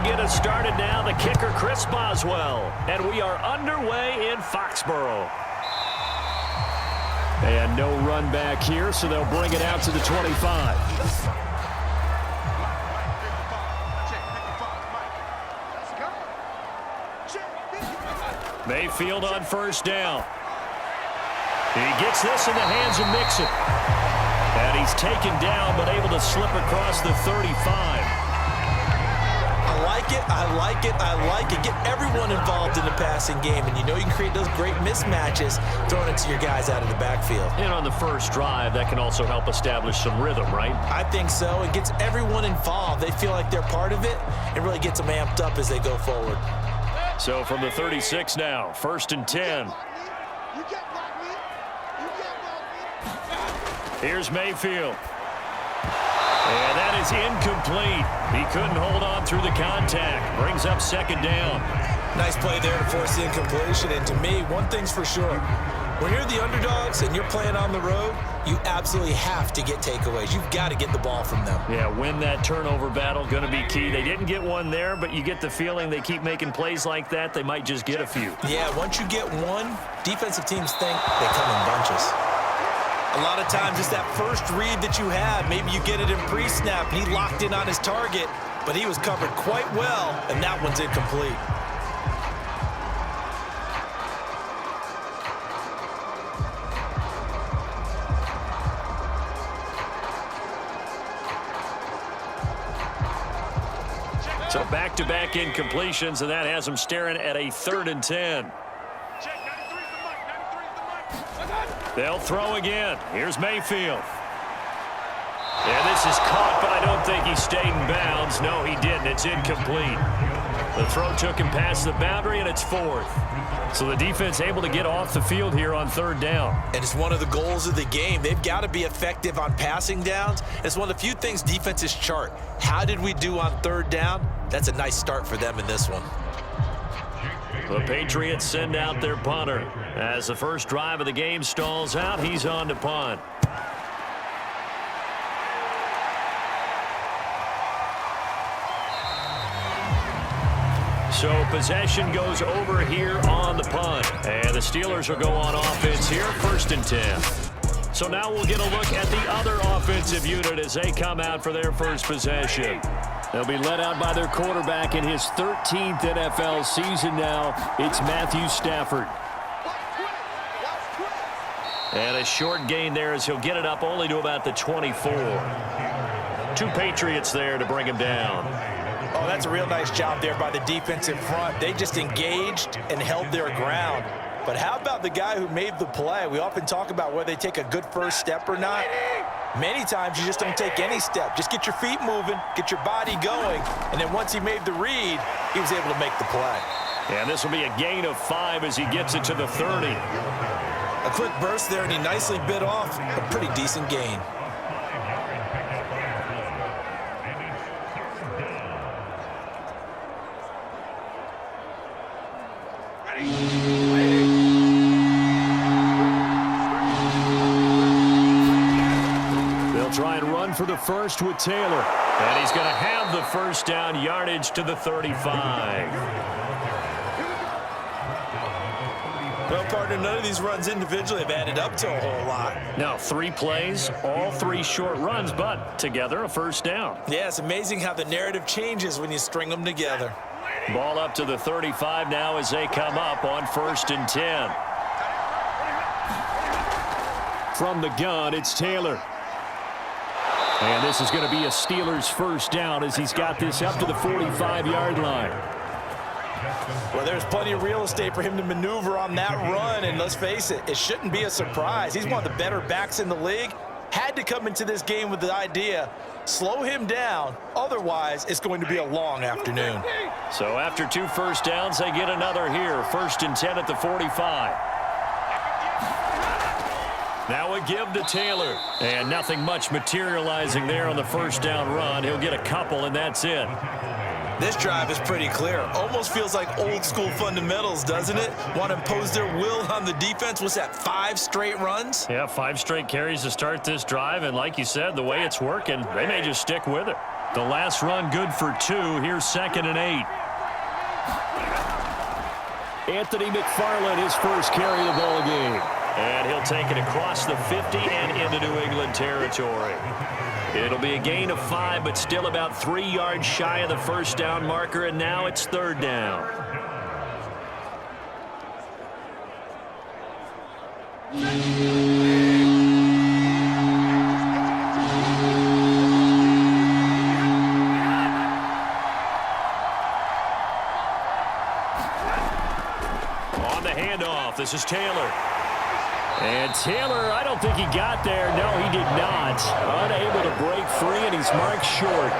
get us started now. The kicker, Chris Boswell. And we are underway in Foxborough. And no run back here, so they'll bring it out to the 25. Mayfield on first down. He gets this in the hands of Mixon. And he's taken down, but able to slip across the 35. I like it, I like it, I like it. Get everyone involved in the passing game, and you know you can create those great mismatches throwing it to your guys out of the backfield. And on the first drive, that can also help establish some rhythm, right? I think so. It gets everyone involved. They feel like they're part of it. It really gets them amped up as they go forward. So from the 36 now, 1st and 10. Here's Mayfield. And that is incomplete. He couldn't hold on through the contact. Brings up 2nd down. Nice play there to force the incompletion. And to me, one thing's for sure. When you're the underdogs and you're playing on the road, you absolutely have to get takeaways. You've got to get the ball from them. Yeah, win that turnover battle, going to be key. They didn't get one there, but you get the feeling they keep making plays like that, they might just get a few. Yeah, once you get one, defensive teams think they come in bunches. A lot of times it's that first read that you have. Maybe you get it in pre-snap, and he locked in on his target, but he was covered quite well, and that one's incomplete. So back-to-back incompletions, and that has them staring at a 3rd and 10. They'll throw again. Here's Mayfield. And this is caught, but I don't think he stayed in bounds. No, he didn't. It's incomplete. The throw took him past the boundary, and it's 4th. So the defense able to get off the field here on 3rd down. And it's one of the goals of the game. They've got to be effective on passing downs. It's one of the few things defenses chart. How did we do on 3rd down? That's a nice start for them in this one. The Patriots send out their punter. As the first drive of the game stalls out, he's on to punt. So possession goes over here on the punt. And the Steelers will go on offense here, 1st and 10. So now we'll get a look at the other offensive unit as they come out for their first possession. They'll be led out by their quarterback in his 13th NFL season now. It's Matthew Stafford. And a short gain there as he'll get it up only to about the 24. 2 Patriots there to bring him down. Oh, that's a real nice job there by the defensive front. They just engaged and held their ground. But how about the guy who made the play? We often talk about whether they take a good first step or not. Many times you just don't take any step. Just get your feet moving, get your body going, and then once he made the read, he was able to make the play. And this will be a gain of 5 as he gets it to the 30. A quick burst there, and he nicely bit off a pretty decent gain. Try and run for the first with Taylor. And he's going to have the first down, yardage to the 35. Well, partner, none of these runs individually have added up to a whole lot. Now, 3 plays, all 3 short runs, but together a first down. Yeah, it's amazing how the narrative changes when you string them together. Ball up to the 35 now as they come up on 1st and 10. From the gun, it's Taylor. And this is going to be a Steelers first down as he's got this up to the 45-yard line. Well, there's plenty of real estate for him to maneuver on that run, and let's face it, it shouldn't be a surprise. He's one of the better backs in the league. Had to come into this game with the idea, slow him down, otherwise it's going to be a long afternoon. So after 2 first downs, they get another here, 1st and 10 at the 45. Now a give to Taylor. And nothing much materializing there on the first down run. He'll get a couple, and that's it. This drive is pretty clear. Almost feels like old school fundamentals, doesn't it? Want to impose their will on the defense. What's that, 5 straight runs? Yeah, 5 straight carries to start this drive. And like you said, the way it's working, they may just stick with it. The last run good for 2. Here's 2nd and 8. Anthony McFarland, his first carry of the ball game. And he'll take it across the 50 and into New England territory. It'll be a gain of 5, but still about 3 yards shy of the first down marker, and now it's 3rd down. On the handoff, this is Taylor. And Taylor, I don't think he got there. No, he did not. Unable to break free, and he's marked short.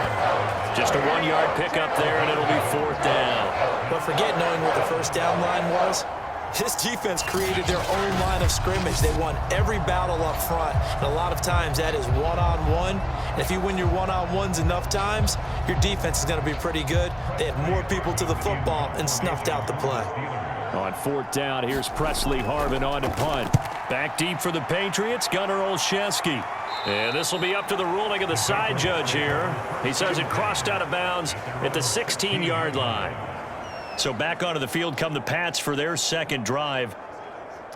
Just a 1-yard pickup there, and it'll be 4th down. But forget knowing what the first down line was. This defense created their own line of scrimmage. They won every battle up front, and a lot of times that is one-on-one. And if you win your one-on-ones enough times, your defense is going to be pretty good. They had more people to the football and snuffed out the play. On 4th down, here's Presley Harvin on to punt. Back deep for the Patriots, Gunnar Olszewski. And this will be up to the ruling of the side judge here. He says it crossed out of bounds at the 16-yard line. So back onto the field come the Pats for their second drive.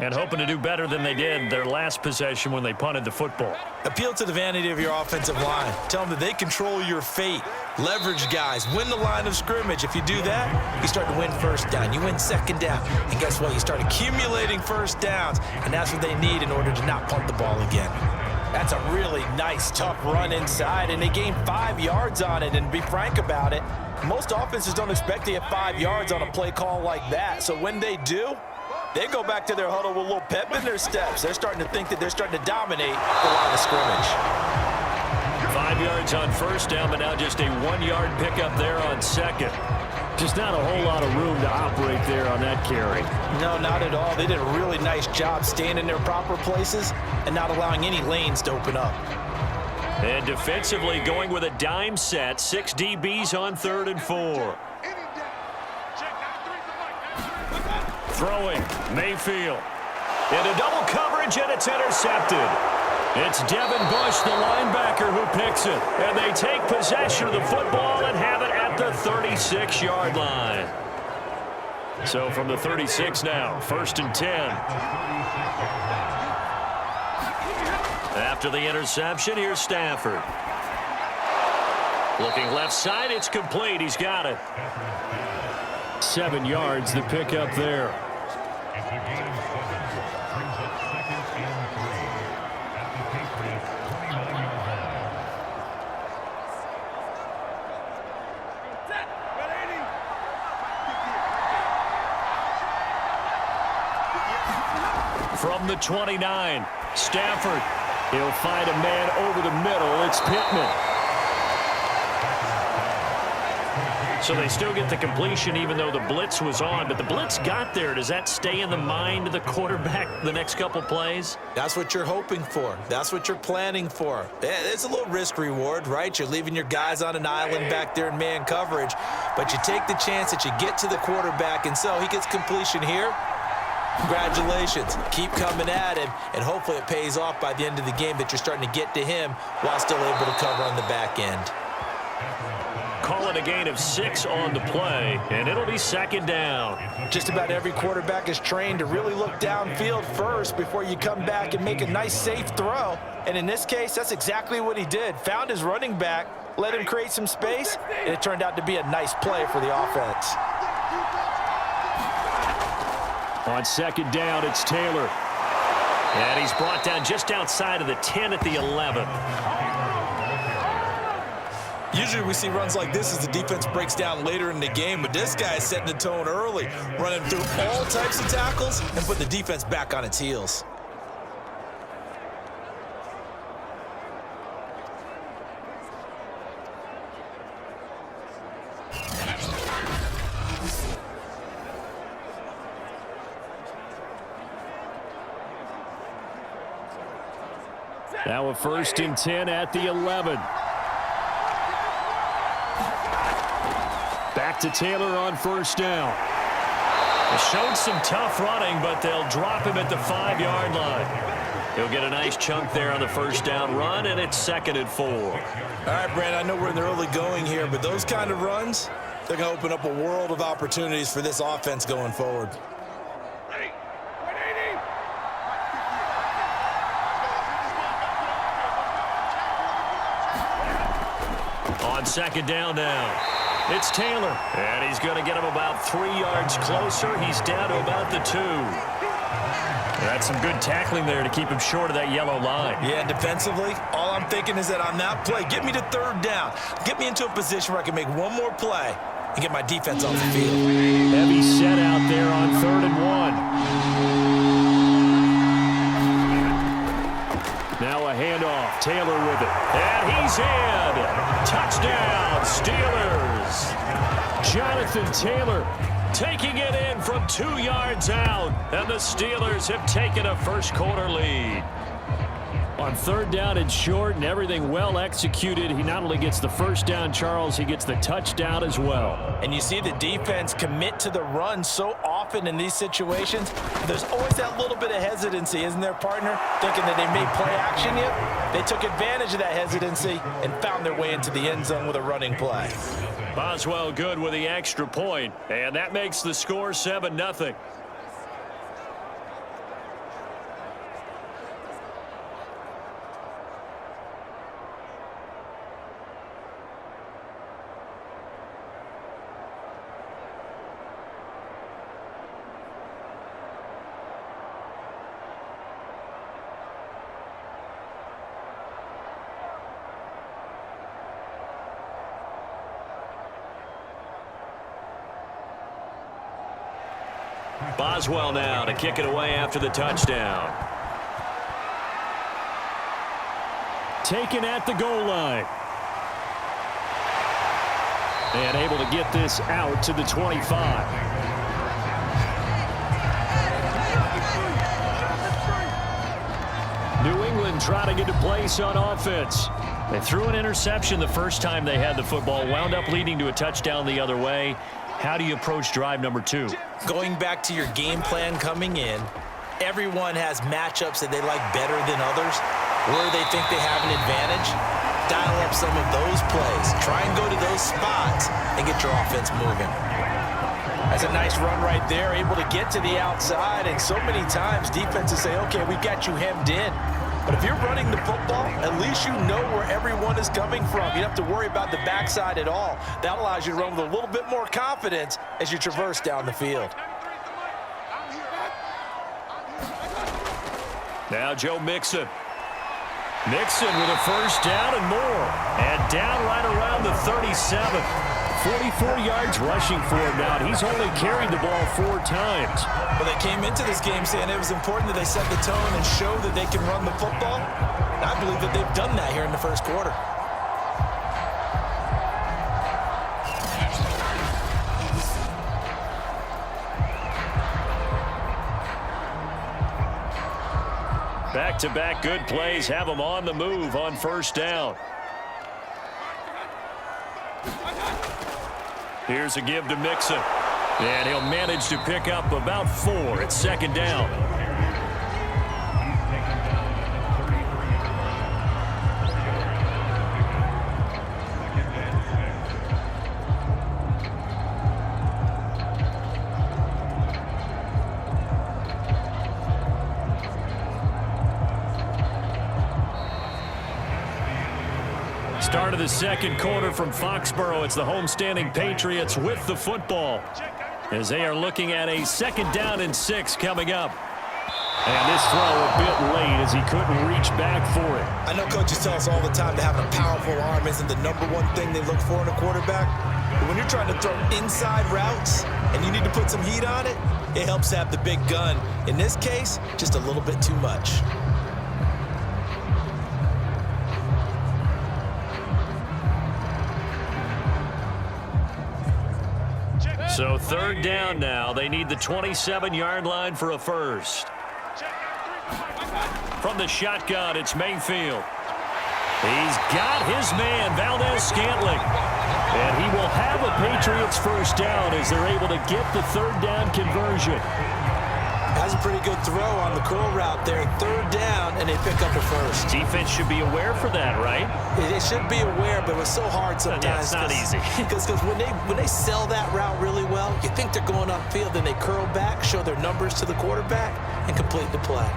And hoping to do better than they did their last possession when they punted the football. Appeal to the vanity of your offensive line. Tell them that they control your fate. Leverage guys. Win the line of scrimmage. If you do that, you start to win first down. You win second down. And guess what? You start accumulating first downs. And that's what they need in order to not punt the ball again. That's a really nice, tough run inside. And they gained 5 yards on it. And to be frank about it, most offenses don't expect to get 5 yards on a play call like that. So when they do, they go back to their huddle with a little pep in their steps. They're starting to think that they're starting to dominate the line of scrimmage. 5 yards on first down, but now just a 1-yard pickup there on second. Just not a whole lot of room to operate there on that carry. No, not at all. They did a really nice job staying in their proper places and not allowing any lanes to open up. And defensively going with a dime set. 6 DBs on 3rd and 4. Throwing, Mayfield. Into double coverage, and it's intercepted. It's Devin Bush, the linebacker, who picks it. And they take possession of the football and have it at the 36-yard line. So from the 36 now, 1st and 10. After the interception, here's Stafford. Looking left side, it's complete. He's got it. 7 yards, the pickup there. From the 29, Stafford. He'll find a man over the middle. It's Pittman. So they still get the completion even though the blitz was on. But the blitz got there. Does that stay in the mind of the quarterback the next couple plays? That's what you're hoping for. That's what you're planning for. It's a little risk reward, right? You're leaving your guys on an island back there in man coverage. But you take the chance that you get to the quarterback. And so he gets completion here. Congratulations. Keep coming at him, and hopefully it pays off by the end of the game that you're starting to get to him while still able to cover on the back end. Call it a gain of 6 on the play, and it'll be 2nd down. Just about every quarterback is trained to really look downfield first before you come back and make a nice, safe throw. And in this case, that's exactly what he did. Found his running back, let him create some space, and it turned out to be a nice play for the offense. On 2nd down, it's Taylor. And he's brought down just outside of the 10 at the 11. Usually we see runs like this as the defense breaks down later in the game, but this guy is setting the tone early, running through all types of tackles and put the defense back on its heels. Now a 1st and 10 at the 11. Back to Taylor on 1st down. They showed some tough running, but they'll drop him at the 5-yard line. He'll get a nice chunk there on the first down run, and it's 2nd and 4. All right, Brandon, I know we're in the early going here, but those kind of runs, they're going to open up a world of opportunities for this offense going forward. On 2nd down now, it's Taylor, and he's going to get him about 3 yards closer. He's down to about the 2. That's some good tackling there to keep him short of that yellow line. Yeah, defensively, all I'm thinking is that on that play, get me to 3rd down. Get me into a position where I can make one more play and get my defense off the field. Heavy set out there on 3rd and 1. Now a handoff. Taylor with it. And he's in. Touchdown, Steelers. Jonathan Taylor taking it in from 2 yards out. And the Steelers have taken a first-quarter lead. On 3rd down and short and everything well executed, he not only gets the first down, Charles, he gets the touchdown as well. And you see the defense commit to the run so often in these situations. There's always that little bit of hesitancy, isn't there, partner? Thinking that they may play action yet. They took advantage of that hesitancy and found their way into the end zone with a running play. Boswell good with the extra point, and that makes the score 7-0. Boswell now to kick it away after the touchdown. Taken at the goal line. And able to get this out to the 25. New England trying to get to place on offense. They threw an interception the first time they had the football, wound up leading to a touchdown the other way. How do you approach drive number 2? Going back to your game plan coming in, everyone has matchups that they like better than others, where they think they have an advantage. Dial up some of those plays. Try and go to those spots and get your offense moving. That's a nice run right there, able to get to the outside, and so many times defenses say, okay, we got you hemmed in. But if you're running the football, at least you know where everyone is coming from. You don't have to worry about the backside at all. That allows you to run with a little bit more confidence as you traverse down the field. Now Joe Mixon. Mixon with a first down and more. And down right around the 37. 44 yards rushing for him now. He's only carried the ball 4 times. Well, they came into this game saying it was important that they set the tone and show that they can run the football. And I believe that they've done that here in the first quarter. Back-to-back good plays have them on the move on first down. Here's a give to Mixon. And he'll manage to pick up about 4 at 2nd down. Start of the second quarter from Foxborough. It's the homestanding Patriots with the football as they are looking at a 2nd down and 6 coming up. And this throw a bit late as he couldn't reach back for it. I know coaches tell us all the time that having a powerful arm isn't the #1 thing they look for in a quarterback. But when you're trying to throw inside routes and you need to put some heat on it, it helps to have the big gun. In this case, just a little bit too much. So 3rd down now. They need the 27-yard line for a first. From the shotgun, it's Mayfield. He's got his man, Valdez-Scantling. And he will have a Patriots first down as they're able to get the 3rd down conversion. That's a pretty good throw on the curl route there. Third down, and they pick up a first. Defense should be aware for that, right? They should be aware, but it was so hard sometimes. Yeah, it's not easy. Because when they sell that route really well, you think they're going upfield, then they curl back, show their numbers to the quarterback, and complete the play.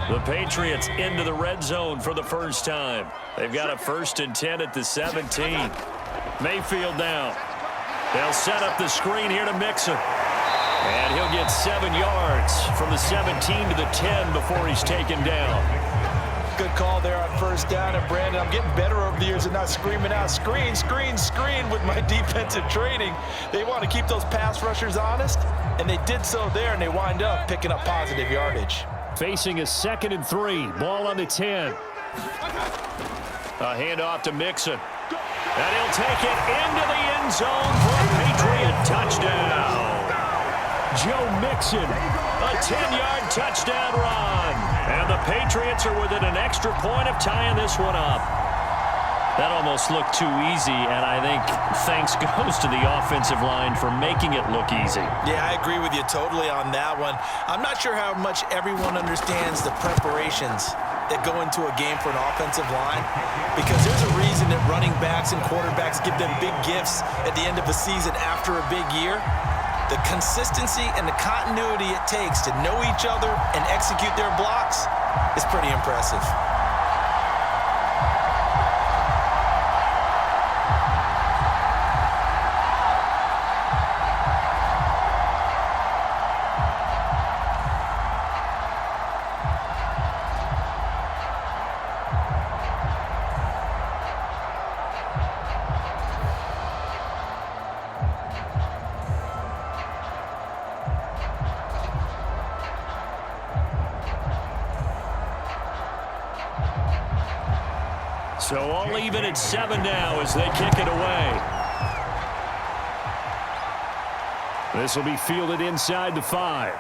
The Patriots into the red zone for the first time. They've got a 1st and 10 at the 17. Mayfield now. They'll set up the screen here to Mixon. And he'll get 7 yards from the 17 to the 10 before he's taken down. Good call there on first down. And, Brandon, I'm getting better over the years and not screaming out, screen, screen, screen with my defensive training. They want to keep those pass rushers honest, and they did so there, and they wind up picking up positive yardage. Facing a 2nd and 3. Ball on the 10. A handoff to Mixon. And he'll take it into the end zone for a Patriot touchdown. Joe Mixon, a 10-yard touchdown run. And the Patriots are within an extra point of tying this one up. That almost looked too easy, and I think thanks goes to the offensive line for making it look easy. Yeah, I agree with you totally on that one. I'm not sure how much everyone understands the preparations that go into a game for an offensive line, because there's a reason that running backs and quarterbacks give them big gifts at the end of a season after a big year. The consistency and the continuity it takes to know each other and execute their blocks is pretty impressive. So all even at 7 now as they kick it away. This will be fielded inside the 5.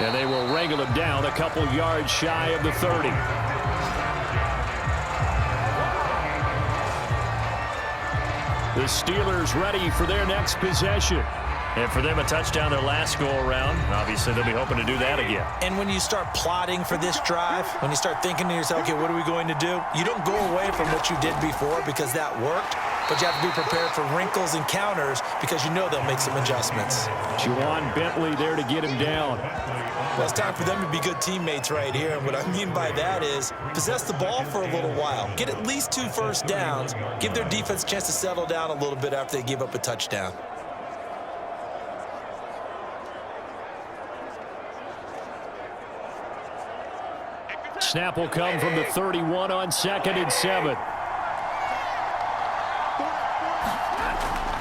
And they will wrangle him down a couple yards shy of the 30. The Steelers ready for their next possession. And for them, a touchdown their last go-around. Obviously, they'll be hoping to do that again. And when you start plotting for this drive, when you start thinking to yourself, okay, what are we going to do? You don't go away from what you did before because that worked, but you have to be prepared for wrinkles and counters because you know they'll make some adjustments. Juwan Bentley there to get him down. Well, it's time for them to be good teammates right here. And what I mean by that is possess the ball for a little while. Get at least 2 first downs. Give their defense a chance to settle down a little bit after they give up a touchdown. Snap will come from the 31 on 2nd and 7.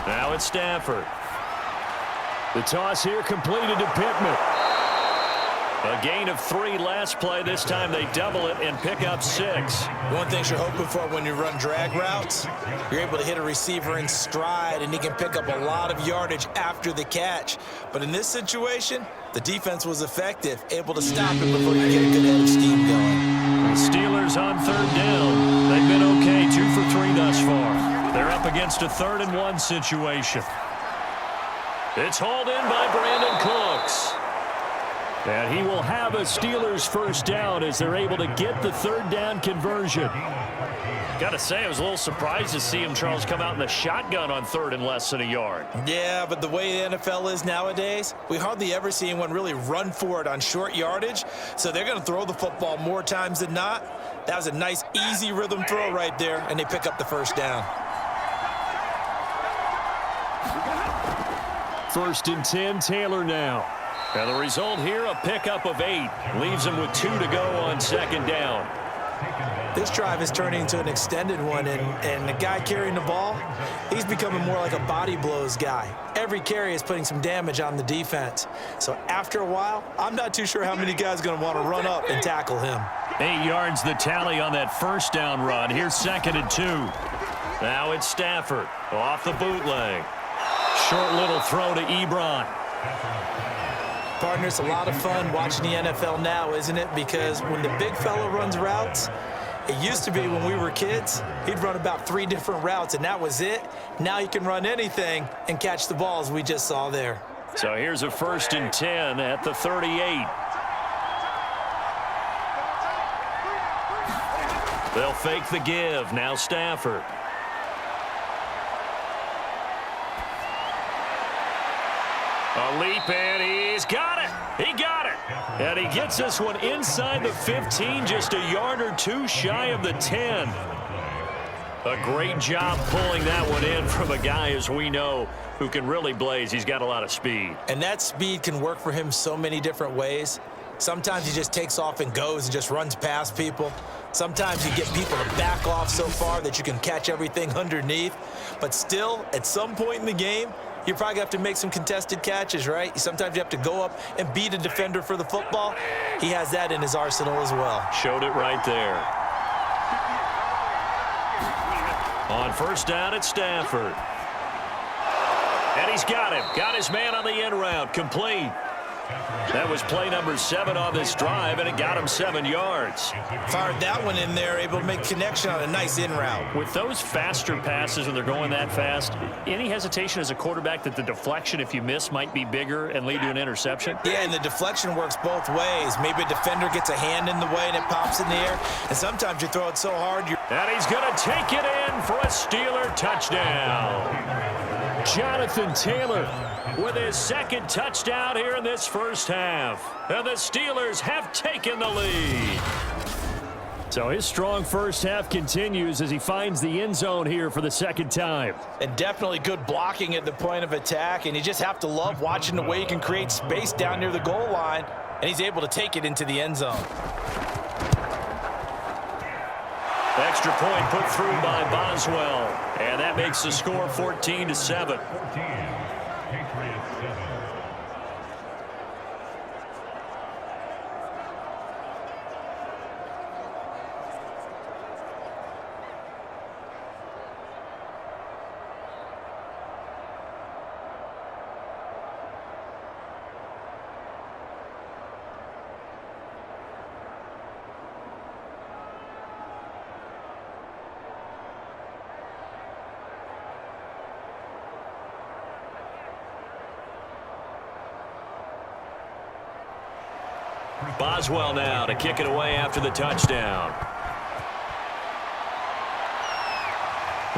Now it's Stafford. The toss here completed to Pittman. A gain of 3 last play. This time they double it and pick up 6. One thing you're hoping for when you run drag routes, you're able to hit a receiver in stride, and he can pick up a lot of yardage after the catch. But in this situation, the defense was effective, able to stop it before you get a good head of steam going. The Steelers on 3rd down. They've been okay, 2 for 3 thus far. They're up against a 3rd and 1 situation. It's hauled in by Brandon Cooks. And he will have a Steelers first down as they're able to get the 3rd down conversion. Got to say, I was a little surprised to see him, Charles, come out in the shotgun on 3rd and less than a yard. Yeah, but the way the NFL is nowadays, we hardly ever see anyone really run for it on short yardage. So they're going to throw the football more times than not. That was a nice, easy rhythm throw right there, and they pick up the first down. 1st and 10, Taylor now. And the result here, a pickup of 8. Leaves him with 2 to go on 2nd down. This drive is turning into an extended one, and the guy carrying the ball, he's becoming more like a body blows guy. Every carry is putting some damage on the defense. So after a while, I'm not too sure how many guys are going to want to run up and tackle him. 8 yards the tally on that first down run. Here's 2nd and 2. Now it's Stafford off the bootleg. Short little throw to Ebron. Partner, it's a lot of fun watching the NFL now, isn't it? Because when the big fella runs routes, it used to be when we were kids, he'd run about 3 different routes, and that was it. Now he can run anything and catch the balls we just saw there. So here's a 1st and 10 at the 38. They'll fake the give. Now Stafford. A leap, and he's got it. He got it. And he gets this one inside the 15, just a yard or two shy of the 10. A great job pulling that one in from a guy, as we know, who can really blaze. He's got a lot of speed. And that speed can work for him so many different ways. Sometimes he just takes off and goes and just runs past people. Sometimes you get people to back off so far that you can catch everything underneath. But still, at some point in the game, you probably have to make some contested catches, right? Sometimes you have to go up and beat a defender for the football. He has that in his arsenal as well. Showed it right there. On 1st down at Stafford. And he's got him. Got his man on the end route. Complete. That was play number 7 on this drive, and it got him 7 yards. Fired that one in there, able to make connection on a nice in route. With those faster passes and they're going that fast, any hesitation as a quarterback that the deflection, if you miss, might be bigger and lead to an interception? Yeah, and the deflection works both ways. Maybe a defender gets a hand in the way and it pops in the air, and sometimes you throw it so hard you're... And he's going to take it in for a Steeler touchdown. Jonathan Taylor with his 2nd touchdown here in this 1st half. And the Steelers have taken the lead. So his strong 1st half continues as he finds the end zone here for the 2nd time. And definitely good blocking at the point of attack, and you just have to love watching the way he can create space down near the goal line, and he's able to take it into the end zone. Extra point put through by Boswell, and that makes the score 14-7. Boswell now to kick it away after the touchdown.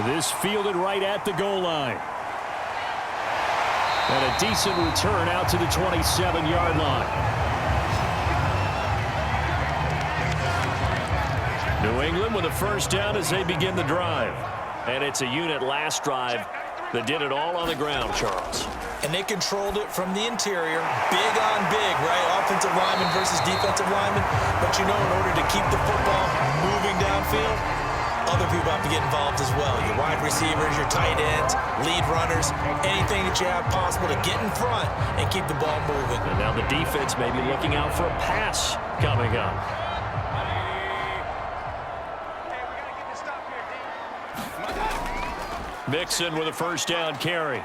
This fielded right at the goal line. And a decent return out to the 27-yard line. New England with a 1st down as they begin the drive. And it's a unit last drive that did it all on the ground, Charles. And they controlled it from the interior, big on big, right? Offensive lineman versus defensive lineman. But you know, in order to keep the football moving downfield, other people have to get involved as well. Your wide receivers, your tight ends, lead runners, anything that you have possible to get in front and keep the ball moving. And now the defense may be looking out for a pass coming up. Mixon with a 1st down carry.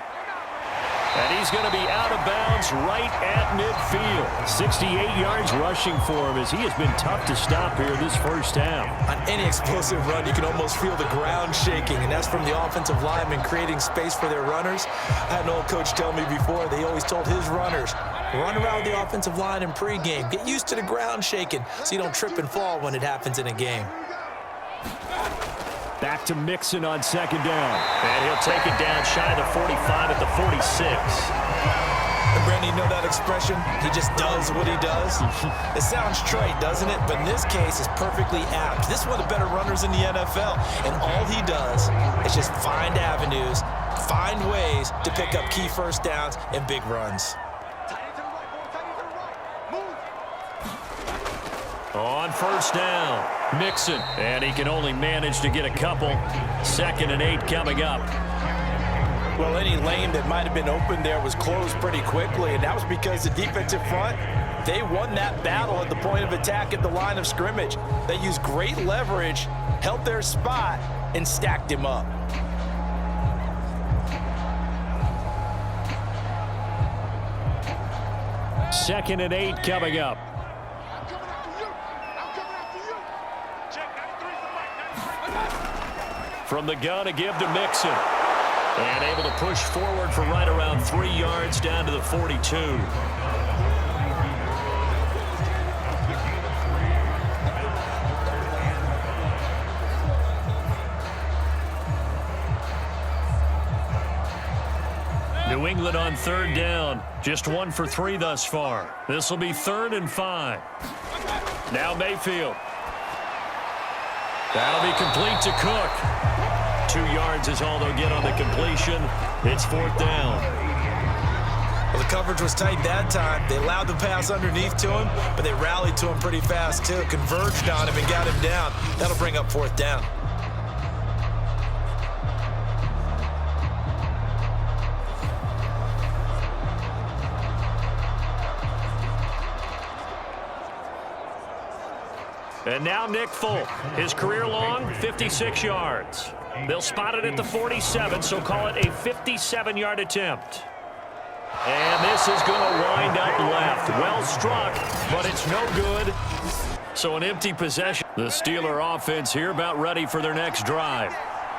And he's going to be out of bounds right at midfield. 68 yards rushing for him as he has been tough to stop here this 1st half. On any explosive run, you can almost feel the ground shaking, and that's from the offensive linemen creating space for their runners. I had an old coach tell me before, they always told his runners, run around the offensive line in pregame. Get used to the ground shaking so you don't trip and fall when it happens in a game. Back to Mixon on 2nd down. And he'll take it down shy of the 45 at the 46. And Brandon, you know that expression? He just does what he does. It sounds trite, doesn't it? But in this case, it's perfectly apt. This is one of the better runners in the NFL. And all he does is just find avenues, find ways to pick up key 1st downs and big runs. On 1st down, Mixon. And he can only manage to get a couple. 2nd and 8 coming up. Well, any lane that might have been open there was closed pretty quickly, and that was because the defensive front, they won that battle at the point of attack at the line of scrimmage. They used great leverage, held their spot, and stacked him up. Second and 8 coming up. From the gun, a give to Mixon. And able to push forward for right around 3 yards down to the 42. New England on 3rd down. Just 1 for 3 thus far. This will be 3rd and 5. Now Mayfield. That'll be complete to Cook. 2 yards is all they'll get on the completion. It's 4th down. Well, the coverage was tight that time. They allowed the pass underneath to him, but they rallied to him pretty fast, too. Converged on him and got him down. That'll bring up 4th down. And now Nick Folk. His career long, 56 yards. They'll spot it at the 47, so call it a 57-yard attempt. And this is going to wind up left. Well struck, but it's no good. So an empty possession. The Steeler offense here about ready for their next drive.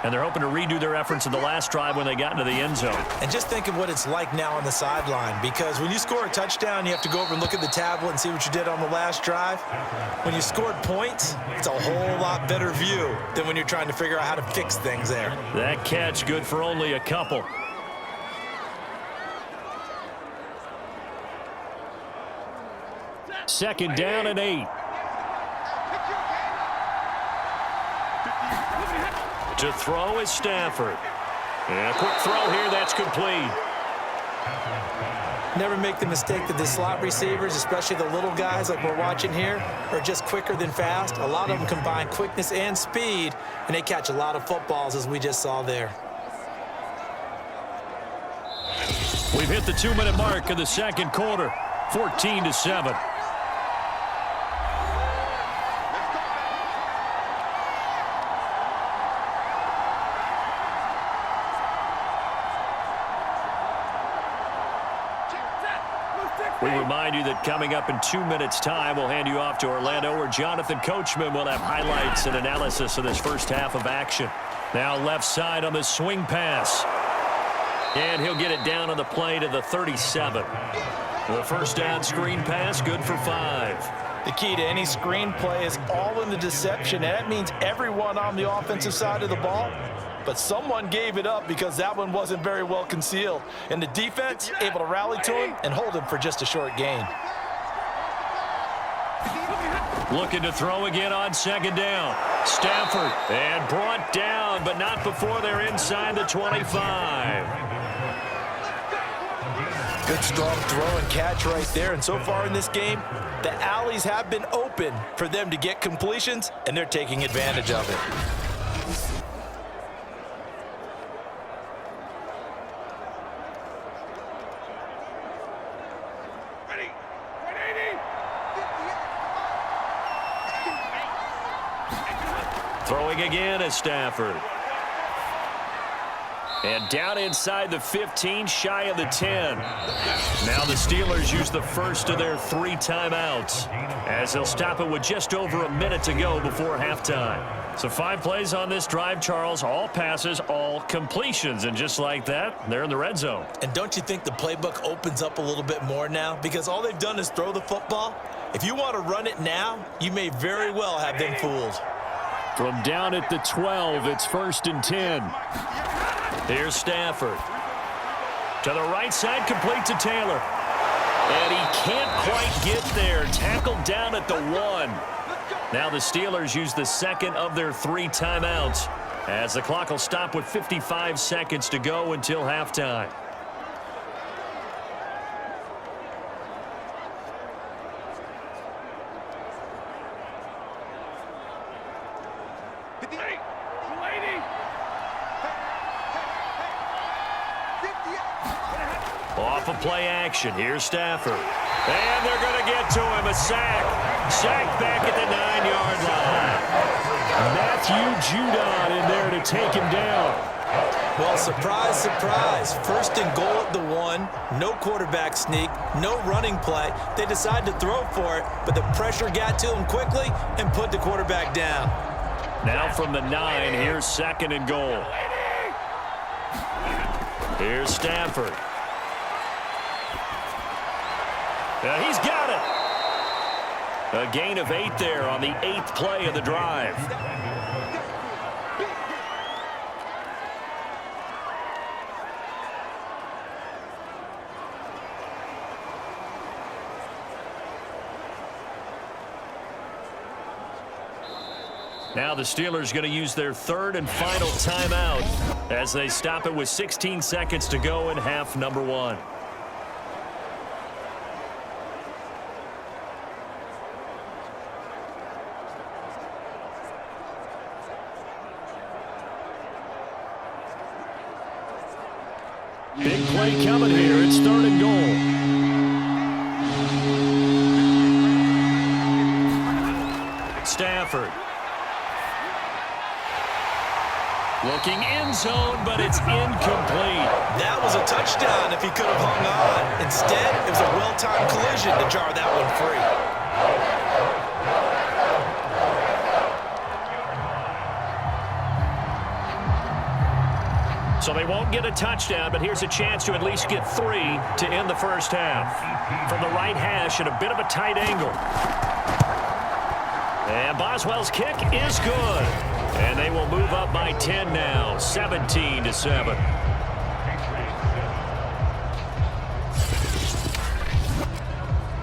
And they're hoping to redo their efforts in the last drive when they got into the end zone. And just think of what it's like now on the sideline, because when you score a touchdown, you have to go over and look at the tablet and see what you did on the last drive. When you scored points, it's a whole lot better view than when you're trying to figure out how to fix things there. That catch good for only a couple. Second down and 8. To throw is Stafford. And a quick throw here, that's complete. Never make the mistake that the slot receivers, especially the little guys like we're watching here, are just quicker than fast. A lot of them combine quickness and speed, and they catch a lot of footballs, as we just saw there. We've hit the 2-minute mark of the second quarter, 14-7. We remind you that coming up in 2 minutes' time, we'll hand you off to Orlando, where Jonathan Coachman will have highlights and analysis of this first half of action. Now left side on the swing pass. And he'll get it down on the play to the 37. The first down screen pass, good for 5. The key to any screen play is all in the deception, and that means everyone on the offensive side of the ball. But someone gave it up because that one wasn't very well concealed. And the defense able to rally to him and hold him for just a short gain. Looking to throw again on second down. Stafford, and brought down, but not before they're inside the 25. Good strong throw and catch right there. And so far in this game, the alleys have been open for them to get completions, and they're taking advantage of it. Throwing again is Stafford. And down inside the 15, shy of the 10. Now the Steelers use the first of their 3 timeouts, as they'll stop it with just over a minute to go before halftime. So 5 plays on this drive, Charles. All passes, all completions. And just like that, they're in the red zone. And don't you think the playbook opens up a little bit more now? Because all they've done is throw the football. If you want to run it now, you may very well have been fooled. From down at the 12, it's 1st and 10. Here's Stafford. To the right side, complete to Taylor. And he can't quite get there. Tackled down at the 1. Now the Steelers use the second of their 3 timeouts, as the clock will stop with 55 seconds to go until halftime. Off of play action, here's Stafford. And they're going to get to him, a sack. Sack back at the 9-yard line. Matthew Judon in there to take him down. Well, surprise, surprise. 1st and goal at the 1. No quarterback sneak, no running play. They decide to throw for it, but the pressure got to him quickly and put the quarterback down. Now from the 9, here's 2nd and goal. Here's Stafford. He's got it. A gain of 8 there on the 8th play of the drive. Now the Steelers going to use their 3rd and final timeout as they stop it with 16 seconds to go in half number 1. Big play coming here. It's 3rd and goal. Stafford. Looking end zone, but it's incomplete. That was a touchdown if he could have hung on. Instead, it was a well-timed collision to jar that one free. So they won't get a touchdown, but here's a chance to at least get 3 to end the first half. From the right hash at a bit of a tight angle. And Boswell's kick is good. And they will move up by 10 now, 17-7.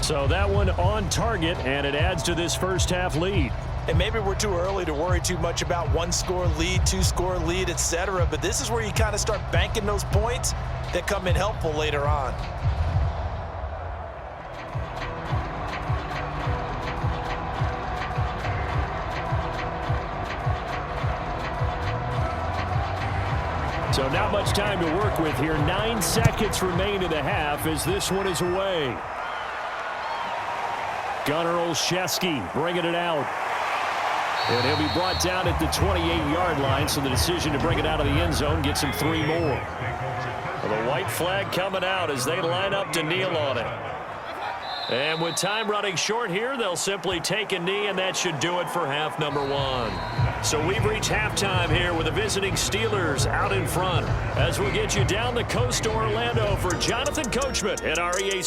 So that one on target, and it adds to this first half lead. And maybe we're too early to worry too much about 1-score lead, 2-score lead, etc. But this is where you kind of start banking those points that come in helpful later on. So not much time to work with here. 9 seconds remain in the half as this one is away. Gunnar Olszewski bringing it out. And he'll be brought down at the 28-yard line, so the decision to bring it out of the end zone gets him 3 more. Well, the white flag coming out as they line up to kneel on it. And with time running short here, they'll simply take a knee, and that should do it for half number 1. So we've reached halftime here with the visiting Steelers out in front as we'll get you down the coast to Orlando for Jonathan Coachman at REA